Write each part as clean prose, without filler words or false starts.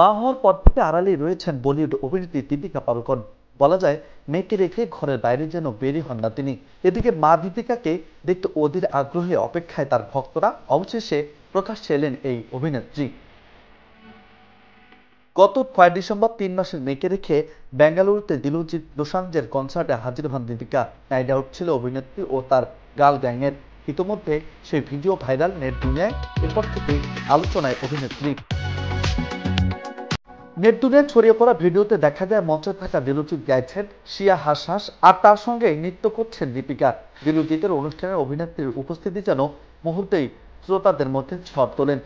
মা হওয়ার পর থেকে আড়ালেই রয়েছেন বলিউড অভিনেত্রী দীপিকা পাড়ুকোন। বলা যায় মেয়েকে রেখে ঘরের বাইরে যেন বেরই হন না তিনি। এদিকে মা দীপিকাকে দেখতে অধীর আগ্রহে অপেক্ষায় তার ভক্তরা। অবশেষে প্রকাশ্যে এলেন এই অভিনেত্রী। গত 6 ডিসেম্বর 3 মাসের মেয়েকে রেখে বেঙ্গালুরুতে দিলজিৎ দোসাঞ্জের কনসার্টে হাজির হন দীপিকা। নাইট আউট ছিল অভিনেত্রী ও তার গার্ল গ্যাংয়ের। ইতোমধ্যে সেই ভিডিও ভাইরাল নেট দুনিয়ায়। এরপর থেকে আলোচনায় অভিনেত্রী। নেট দুনিয়ায় ছড়িয়ে পড়া ভিডিওতে দেখা যায় মঞ্চে থাকা দিলজিৎ গাইছেন শিয়া হাস হাস, আর তার সঙ্গে নৃত্য করছেন দীপিকা। দিলজিতের অনুষ্ঠানে অভিনেত্রীর উপস্থিতি যেন মুহূর্তেই শ্রোতাদের মধ্যে ঝড় তোলেন।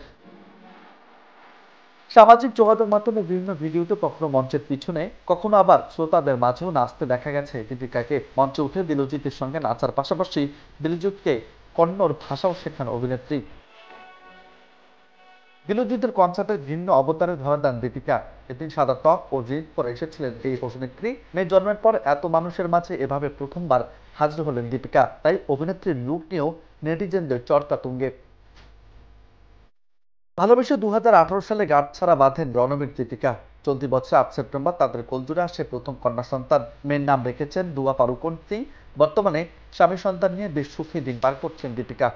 সামাজিক যোগাযোগ মাধ্যমে বিভিন্ন ভিডিওতে কখনো মঞ্চের পিছনে, কখনো আবার শ্রোতাদের মাঝেও নাচতে দেখা গেছে দীপিকাকে। মঞ্চে উঠে দিলজিতের সঙ্গে নাচার পাশাপাশি দিলজিৎকে কন্নড় ভাষাও শেখান অভিনেত্রী। দিলজিতের কনসার্টের ভিন্ন অবতারে ধরা দেন দীপিকা। এদিন সাদা টপ ও জিন্স পরে এসেছিলেন এই অভিনেত্রী। মেয়ে জন্মের পর এত মানুষের মাঝে এভাবে প্রথমবার হাজির হলেন দীপিকা। তাই অভিনেত্রীর লুক নিয়েও নেটিজেনদের চর্চা তুঙ্গে। ভালোবেসে 2018 সালে গাঁটছড়া বাঁধেন রণবীর দীপিকা। চলতি বছর 8 সেপ্টেম্বর তাদের কোলজুড়ে আসে প্রথম কন্যা সন্তান। মেয়ের নাম রেখেছেন দুয়া পাড়ুকোন সিং। বর্তমানে স্বামী সন্তান নিয়ে বেশ সুখী দিন পার করছেন দীপিকা।